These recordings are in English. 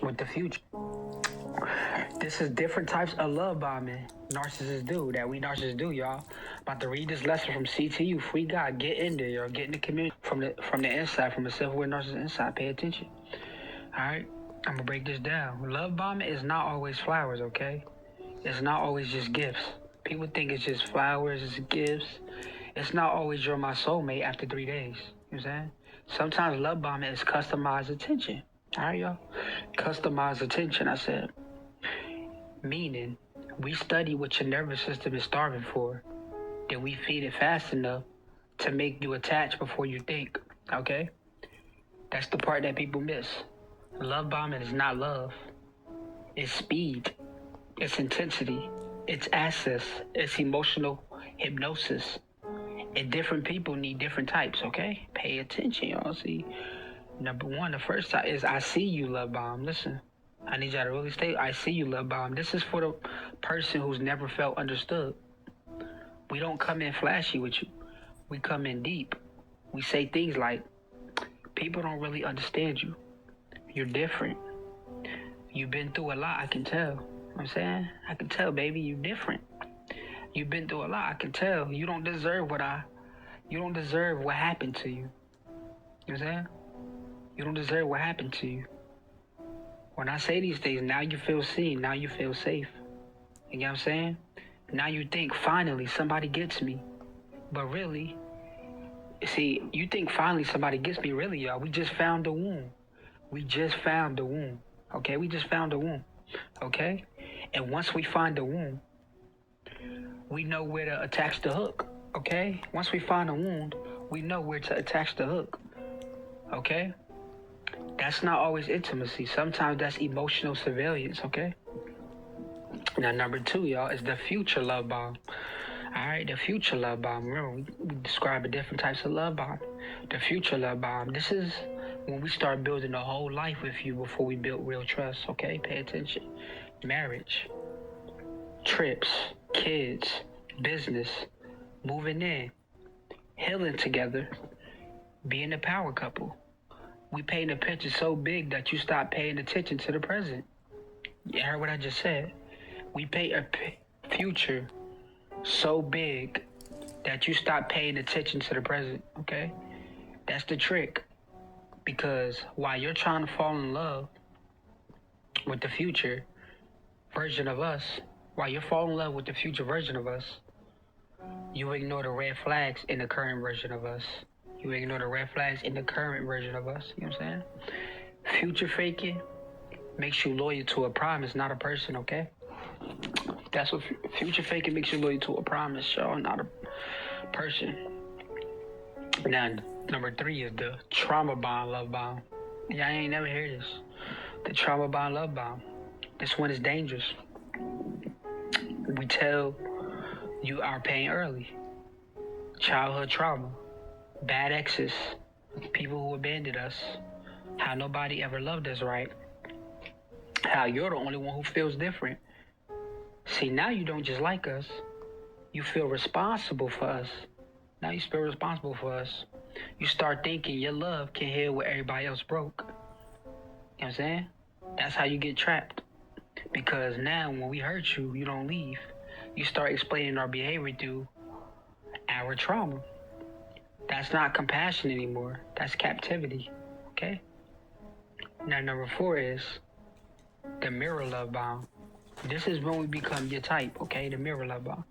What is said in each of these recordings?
with the future. This is different types of love bombing narcissists do, that we narcissists do, y'all. About to read this lesson from CTU, free guy. Get in there, y'all. Get in the community from the inside, from the self-aware narcissist inside. Pay attention. Alright? I'm gonna break this down. Love bombing is not always flowers, okay? It's not always just gifts. People think it's just flowers, it's gifts. It's not always you're my soulmate after 3 days. You know what I'm saying? Sometimes love bombing is customized attention. Alright, y'all? Customized attention, I said. Meaning, we study what your nervous system is starving for. Then we feed it fast enough to make you attach before you think. Okay? That's the part that people miss. Love bombing is not love. It's speed. It's intensity. It's access. It's emotional hypnosis. And different people need different types, okay? Pay attention, y'all. See, number one, the first type is I see you, love bomb. Listen, I need y'all to really stay. I see you, love bomb. This is for the person who's never felt understood. We don't come in flashy with you. We come in deep. We say things like, people don't really understand you. You're different. You've been through a lot, I can tell. You know what I'm saying? I can tell, baby, you're different. You've been through a lot, I can tell. You don't deserve what happened to you. You know what I'm saying? You don't deserve what happened to you. When I say these things, now you feel seen, now you feel safe. You know what I'm saying? Now you think, finally, somebody gets me. But really, see, you think finally somebody gets me, really, y'all. We just found the womb. We just found the womb. Okay? We just found the womb. Okay? And once we find the womb, we know where to attach the hook. Okay? Once we find a wound, we know where to attach the hook. Okay? That's not always intimacy. Sometimes that's emotional surveillance, okay? Now, number two, y'all, is the future love bomb. All right, the future love bomb. Remember, we describe the different types of love bomb. The future love bomb. This is when we start building a whole life with you before we build real trust, okay? Pay attention. Marriage, trips, kids, business, moving in, healing together, being a power couple. We paint a picture so big that you stop paying attention to the present. You heard what I just said? We paint a future so big that you stop paying attention to the present, okay? That's the trick. Because while you're trying to fall in love with the future version of us, while you're falling in love with the future version of us, you ignore the red flags in the current version of us. You ignore the red flags in the current version of us. You know what I'm saying? Future faking makes you loyal to a promise, not a person, okay? That's what future faking makes you loyal to a promise, y'all, not a person. Now, number three is the traumabond love bomb. Y'all ain't never heard this. The traumabond love bomb. This one is dangerous. We tell you our pain early. Childhood trauma. Bad exes, people who abandoned us, how nobody ever loved us right, how you're the only one who feels different. See, now you don't just like us, you feel responsible for us. Now you feel responsible for us. You start thinking your love can heal what everybody else broke. You know what I'm saying? That's how you get trapped. Because now when we hurt you, you don't leave. You start explaining our behavior through our trauma. That's not compassion anymore. That's captivity, okay? Now, number four is the mirror love bomb. This is when we become your type, okay? The mirror love bomb.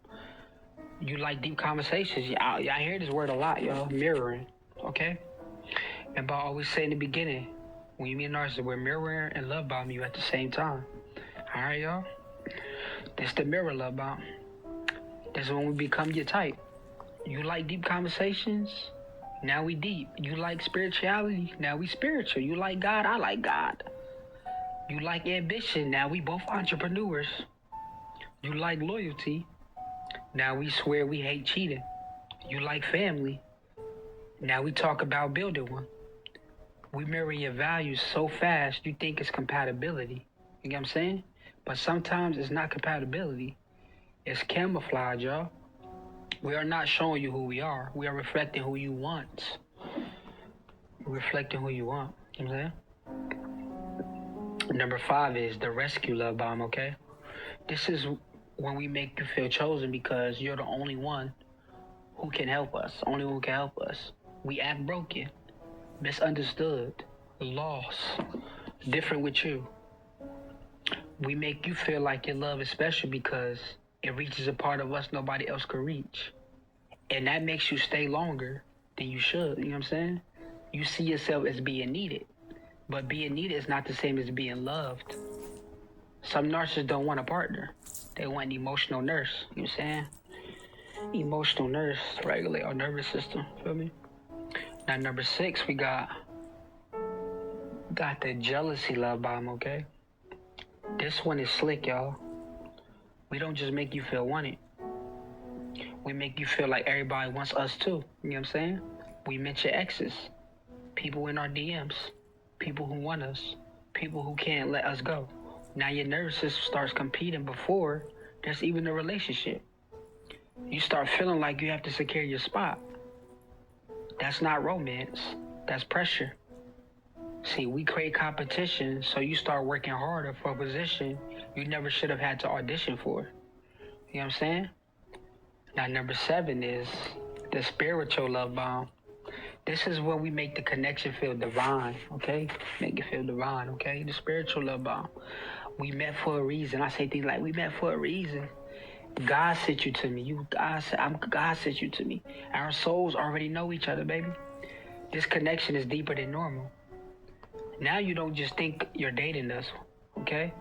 You like deep conversations. Y'all hear this word a lot, y'all. Mirroring, okay? And I always say in the beginning, when you meet a narcissist, we're mirroring and love bombing you at the same time. All right, y'all? This the mirror love bomb. This is when we become your type. You like deep conversations? Now we deep. You like spirituality? Now we spiritual. You like God? I like God. You like ambition? Now we both entrepreneurs. You like loyalty? Now we swear we hate cheating. You like family? Now we talk about building one. We mirror your values so fast you think it's compatibility. You get what I'm saying? But sometimes it's not compatibility. It's camouflage, y'all. We are not showing you who we are. We are reflecting who you want. Reflecting who you want. You know what I'm saying? Number 5 is the rescue love bomb, okay? This is when we make you feel chosen because you're the only one who can help us, only one who can help us. We act broken, misunderstood, lost, different with you. We make you feel like your love is special because it reaches a part of us nobody else could reach. And that makes you stay longer than you should, you know what I'm saying? You see yourself as being needed, but being needed is not the same as being loved. Some narcissists don't want a partner. They want an emotional nurse, you know what I'm saying? Emotional nurse to regulate our nervous system, feel me? Now, number 6, we got the jealousy love bomb, okay? This one is slick, y'all. We don't just make you feel wanted. We make you feel like everybody wants us too, you know what I'm saying? We mention exes, people in our DMs, people who want us, people who can't let us go. Now your nervous system starts competing before there's even a relationship. You start feeling like you have to secure your spot. That's not romance, that's pressure. See, we create competition, so you start working harder for a position you never should have had to audition for. You know what I'm saying? Now, number 7 is the spiritual love bomb. This is where we make the connection feel divine, okay? Make it feel divine, okay? The spiritual love bomb. We met for a reason. I say things like, we met for a reason. God sent you to me. God sent you to me. Our souls already know each other, baby. This connection is deeper than normal. Now you don't just think you're dating us, okay?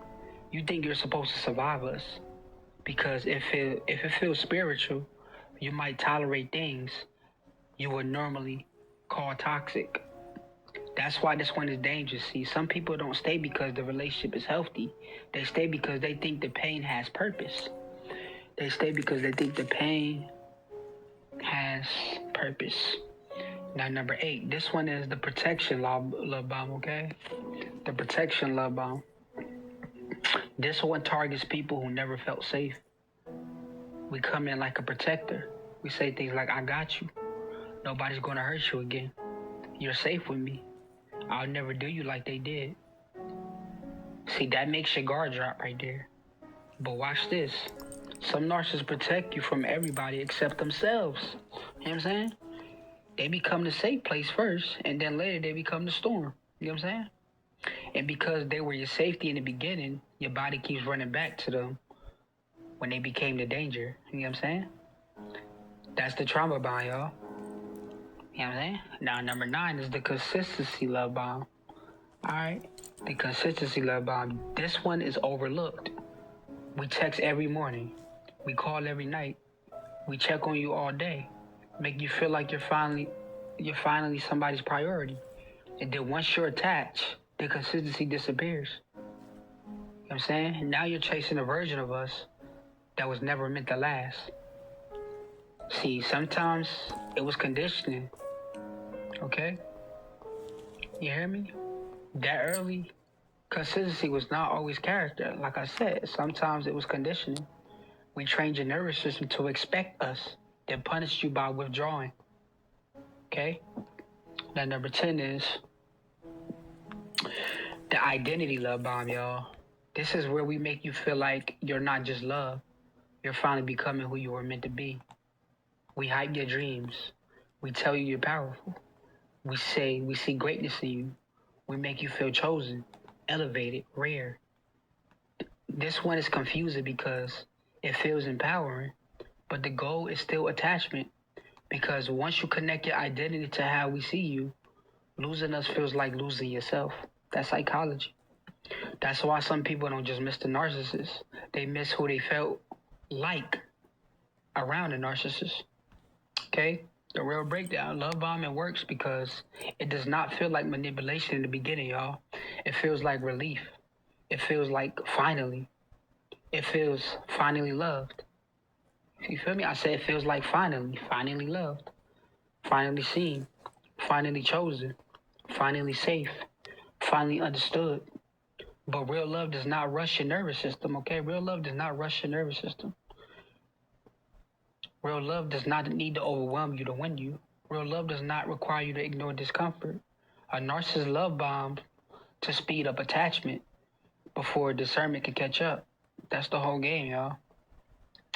You think you're supposed to survive us. Because if it feels spiritual, you might tolerate things you would normally call toxic. That's why this one is dangerous. See, some people don't stay because the relationship is healthy. They stay because they think the pain has purpose. They stay because they think the pain has purpose. Now, number 8, this one is the protection love bomb, okay? The protection love bomb. This one targets people who never felt safe. We come in like a protector. We say things like, I got you. Nobody's gonna hurt you again. You're safe with me. I'll never do you like they did. See, that makes your guard drop right there. But watch this. Some narcissists protect you from everybody except themselves. You know what I'm saying? They become the safe place first, and then later they become the storm. You know what I'm saying? And because they were your safety in the beginning, your body keeps running back to them when they became the danger. You know what I'm saying? That's the trauma bond, y'all. You know what I'm saying? Now, number 9 is the consistency love bomb. Alright? The consistency love bomb. This one is overlooked. We text every morning. We call every night. We check on you all day. Make you feel like you're finally somebody's priority. And then once you're attached, the consistency disappears. You know what I'm saying? Now you're chasing a version of us that was never meant to last. See, sometimes it was conditioning. Okay? You hear me? That early consistency was not always character. Like I said, sometimes it was conditioning. We trained your nervous system to expect us, then punished you by withdrawing. Okay? Now, number 10 is the identity love bomb, y'all. This is where we make you feel like you're not just love. You're finally becoming who you were meant to be. We hype your dreams. We tell you you're powerful. We say we see greatness in you. We make you feel chosen, elevated, rare. This one is confusing because it feels empowering, but the goal is still attachment. Because once you connect your identity to how we see you, losing us feels like losing yourself. That's psychology. That's why some people don't just miss the narcissist. They miss who they felt like around the narcissist. Okay? The real breakdown. Love bombing works because it does not feel like manipulation in the beginning, y'all. It feels like relief. It feels like finally. It feels finally loved. You feel me? I said it feels like finally loved. Finally seen. Finally chosen. Finally safe. Finally understood. But real love does not rush your nervous system, okay? Real love does not rush your nervous system. Real love does not need to overwhelm you to win you. Real love does not require you to ignore discomfort. A narcissist love bomb to speed up attachment. before discernment can catch up. That's the whole game, y'all.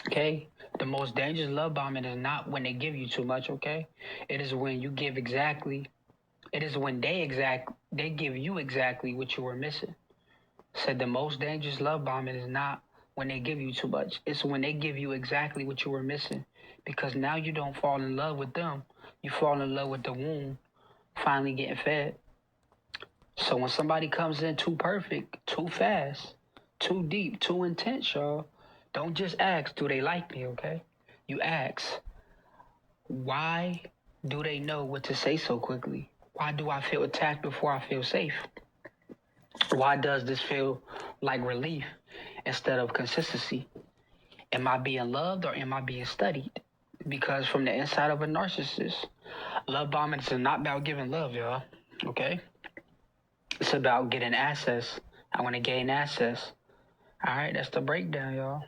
Okay? The most dangerous love bombing is not when they give you too much, okay? It is when you give exactly, it is when they give you exactly what you were missing. Said the most dangerous love bombing is not when they give you too much. It's when they give you exactly what you were missing. Because now you don't fall in love with them. You fall in love with the wound finally getting fed. So when somebody comes in too perfect, too fast, too deep, too intense, y'all, don't just ask, do they like me, okay? You ask, why do they know what to say so quickly? Why do I feel attacked before I feel safe? Why does this feel like relief instead of consistency? Am I being loved or am I being studied? Because from the inside of a narcissist, love bombing is not about giving love, y'all, okay? It's about getting access. I want to gain access. All right, that's the breakdown, y'all.